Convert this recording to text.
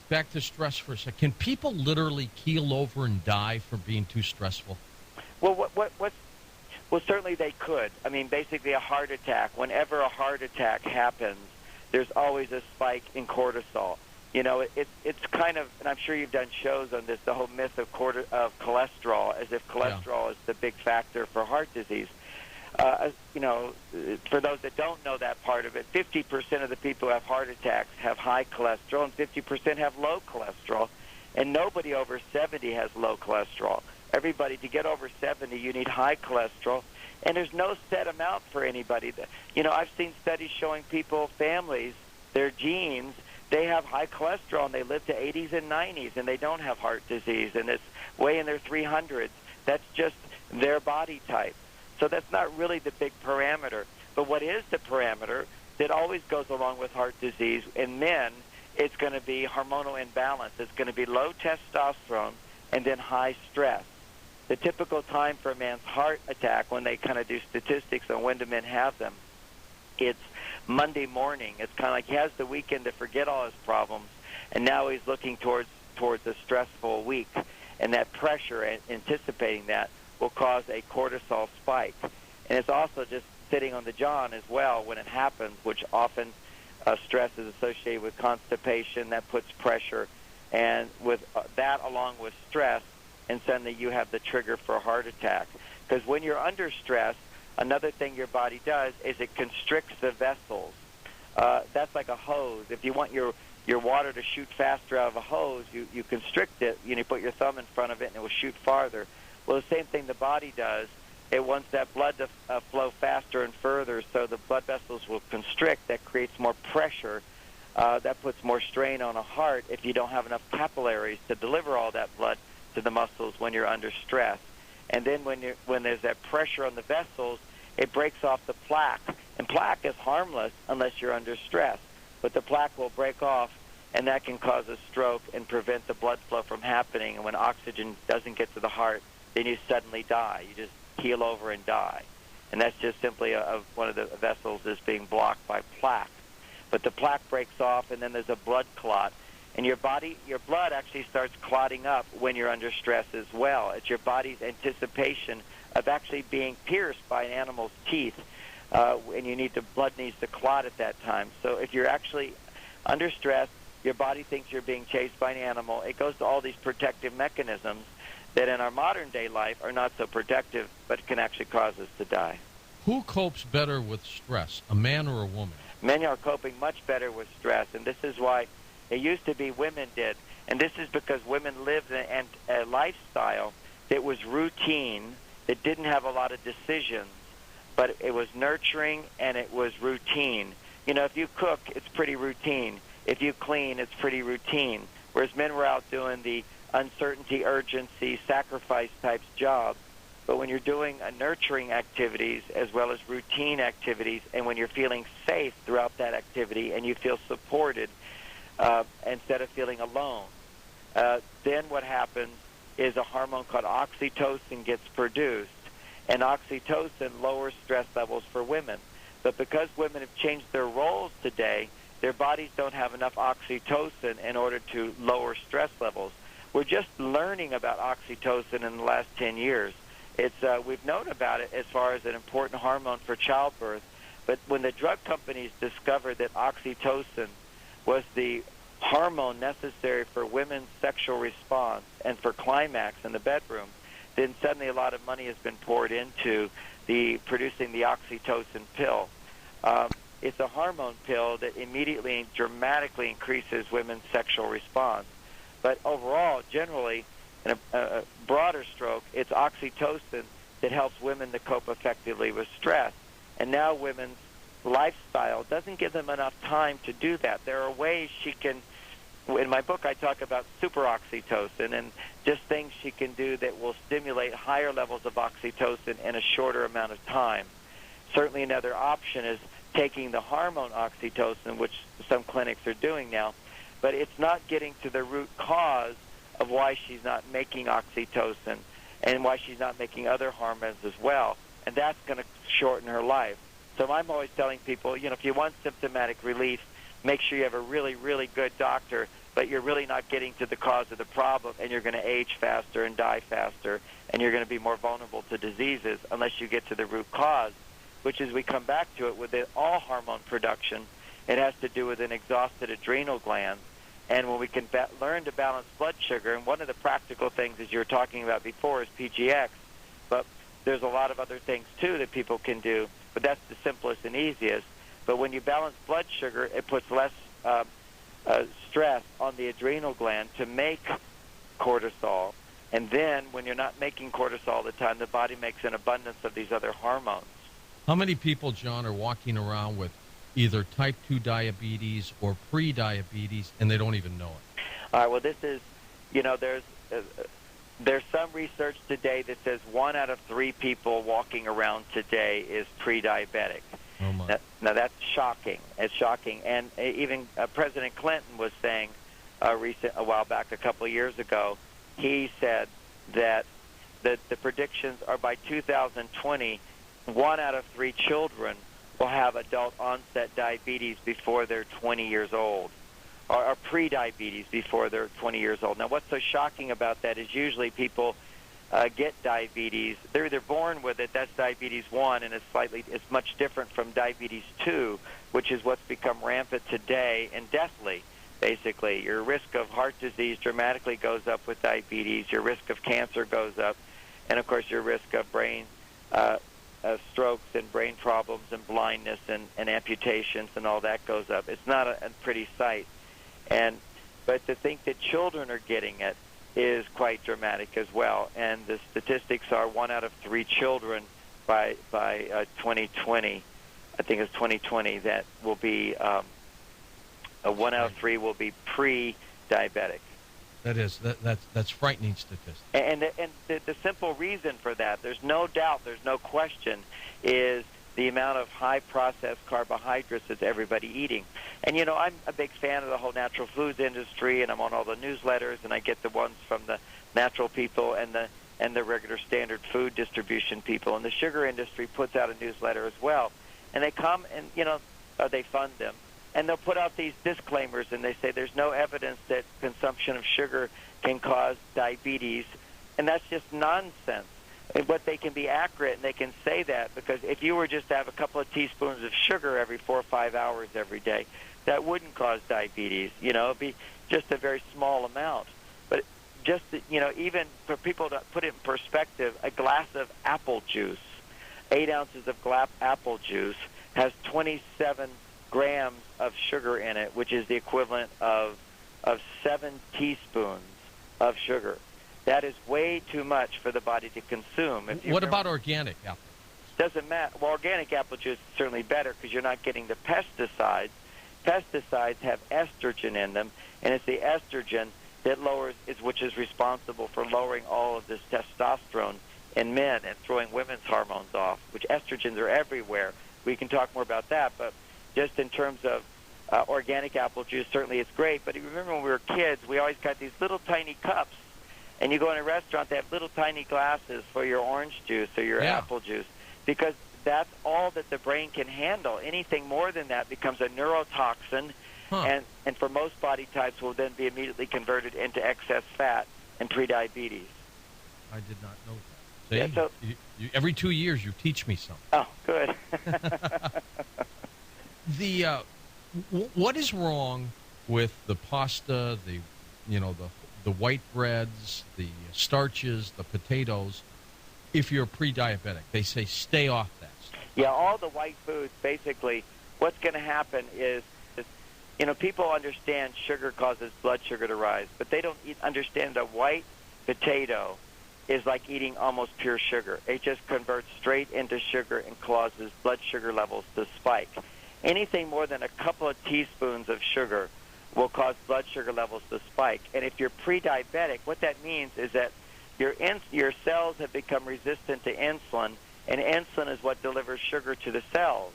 Back to stress for a second. Can people literally keel over and die from being too stressful? Well, well, certainly they could. I mean, basically a heart attack. Whenever a heart attack happens, there's always a spike in cortisol. You know, it's kind of, and I'm sure you've done shows on this, the whole myth of cholesterol, as if cholesterol is the big factor for heart disease. You know, for those that don't know that part of it, 50% of the people who have heart attacks have high cholesterol, and 50% have low cholesterol, and nobody over 70 has low cholesterol. Everybody, to get over 70, you need high cholesterol, and there's no set amount for anybody. You know, I've seen studies showing people, families, their genes, they have high cholesterol, and they live to 80s and 90s, and they don't have heart disease, and it's way in their 300s. That's just their body type. So that's not really the big parameter. But what is the parameter that always goes along with heart disease? In men, it's going to be hormonal imbalance. It's going to be low testosterone and then high stress. The typical time for a man's heart attack, when they kind of do statistics on when do men have them, it's Monday morning. It's kind of like he has the weekend to forget all his problems, and now he's looking towards a stressful week. And that pressure, anticipating that, will cause a cortisol spike. And it's also just sitting on the john as well when it happens, which often stress is associated with constipation. That puts pressure. And with that, along with stress, and suddenly you have the trigger for a heart attack. Because when you're under stress, another thing your body does is it constricts the vessels. That's like a hose. If you want your water to shoot faster out of a hose, you constrict it. You put your thumb in front of it, and it will shoot farther. Well, the same thing the body does. It wants that blood to flow faster and further, so the blood vessels will constrict. That creates more pressure. That puts more strain on a heart if you don't have enough capillaries to deliver all that blood to the muscles when you're under stress. And then when there's that pressure on the vessels, it breaks off the plaque. And plaque is harmless unless you're under stress. But the plaque will break off, and that can cause a stroke and prevent the blood flow from happening. And when oxygen doesn't get to the heart, then you suddenly die. You just keel over and die. And that's just simply one of the vessels is being blocked by plaque. But the plaque breaks off, and then there's a blood clot. And your blood actually starts clotting up when you're under stress as well. It's your body's anticipation of actually being pierced by an animal's teeth, and blood needs to clot at that time. So if you're actually under stress, your body thinks you're being chased by an animal. It goes to all these protective mechanisms that in our modern-day life are not so protective, but can actually cause us to die. Who copes better with stress, a man or a woman? Men are coping much better with stress, and this is why it used to be women did. And this is because women lived a lifestyle that was routine, that didn't have a lot of decisions, but it was nurturing and it was routine. You know, if you cook, it's pretty routine. If you clean, it's pretty routine. Whereas men were out doing the uncertainty, urgency, sacrifice types jobs. But when you're doing nurturing activities as well as routine activities, and when you're feeling safe throughout that activity and you feel supported instead of feeling alone, then what happens is a hormone called oxytocin gets produced, and oxytocin lowers stress levels for women. But because women have changed their roles today, their bodies don't have enough oxytocin in order to lower stress levels. We're just learning about oxytocin in the last 10 years. We've known about it as far as an important hormone for childbirth, but when the drug companies discovered that oxytocin was the hormone necessary for women's sexual response and for climax in the bedroom, then suddenly a lot of money has been poured into producing the oxytocin pill. It's a hormone pill that immediately and dramatically increases women's sexual response. But overall, generally, in a broader stroke, it's oxytocin that helps women to cope effectively with stress. And now women's lifestyle doesn't give them enough time to do that. There are ways she can, in my book I talk about super oxytocin and just things she can do that will stimulate higher levels of oxytocin in a shorter amount of time. Certainly another option is taking the hormone oxytocin, which some clinics are doing now, but it's not getting to the root cause of why she's not making oxytocin and why she's not making other hormones as well, and that's going to shorten her life. So I'm always telling people, if you want symptomatic relief, make sure you have a really, really good doctor but you're really not getting to the cause of the problem, and you're going to age faster and die faster, and you're going to be more vulnerable to diseases unless you get to the root cause, which is we come back to it with all hormone production. It has to do with an exhausted adrenal gland. And when we can learn to balance blood sugar, and one of the practical things, as you were talking about before, is PGX, but there's a lot of other things, too, that people can do, but that's the simplest and easiest. But when you balance blood sugar, it puts less stress on the adrenal gland to make cortisol. And then when you're not making cortisol all the time, the body makes an abundance of these other hormones. How many people, John, are walking around with either type 2 diabetes or pre-diabetes, and they don't even know it? All right, well, this is, there's some research today that says 1 out of 3 people walking around today is pre-diabetic. Oh my. Now, that's shocking. It's shocking. And even President Clinton was saying a while back, a couple of years ago, he said that the predictions are by 2020, 1 out of 3 children will have adult-onset diabetes before they're 20 years old, or pre-diabetes before they're 20 years old. Now, what's so shocking about that is usually people get diabetes. They're either born with it, that's diabetes 1, and it's much different from diabetes 2, which is what's become rampant today and deathly, basically. Your risk of heart disease dramatically goes up with diabetes. Your risk of cancer goes up, and, of course, your risk of brain strokes and brain problems and blindness and amputations and all that goes up. It's not a pretty sight. But to think that children are getting it is quite dramatic as well. And the statistics are 1 out of 3 children by 2020. I think it's 2020 that will be 1 out of 3 will be pre-diabetic. That's frightening statistics. And the simple reason for that, there's no doubt, there's no question, is the amount of high-processed carbohydrates that everybody eating. And, I'm a big fan of the whole natural foods industry, and I'm on all the newsletters, and I get the ones from the natural people and the regular standard food distribution people. And the sugar industry puts out a newsletter as well. And they come and, they fund them. And they'll put out these disclaimers, and they say there's no evidence that consumption of sugar can cause diabetes, and that's just nonsense. But they can be accurate, and they can say that, because if you were just to have a couple of teaspoons of sugar every 4 or 5 hours every day, that wouldn't cause diabetes. It'd be just a very small amount. But just, even for people to put it in perspective, a glass of apple juice, 8 ounces of apple juice, has 27 grams of sugar in it, which is the equivalent of 7 teaspoons of sugar. That is way too much for the body to consume. What about organic apple? Doesn't matter. Well, organic apple juice is certainly better because you're not getting the pesticides. Pesticides have estrogen in them, and it's the estrogen that which is responsible for lowering all of this testosterone in men and throwing women's hormones off, which estrogens are everywhere. We can talk more about that, but just in terms of organic apple juice, certainly it's great. But you remember when we were kids, we always got these little tiny cups. And you go in a restaurant, they have little tiny glasses for your orange juice or your apple juice, because that's all that the brain can handle. Anything more than that becomes a neurotoxin, and for most body types will then be immediately converted into excess fat and prediabetes. I did not know that. See, so, every 2 years you teach me something. Oh, good. What is wrong with the pasta, the white breads, the starches, the potatoes, if you're pre-diabetic? They say stay off that stuff. Yeah, all the white foods, basically, what's going to happen is, people understand sugar causes blood sugar to rise, but they don't understand a white potato is like eating almost pure sugar. It just converts straight into sugar and causes blood sugar levels to spike. Anything more than a couple of teaspoons of sugar will cause blood sugar levels to spike. And if you're pre-diabetic, what that means is that your cells have become resistant to insulin, and insulin is what delivers sugar to the cells.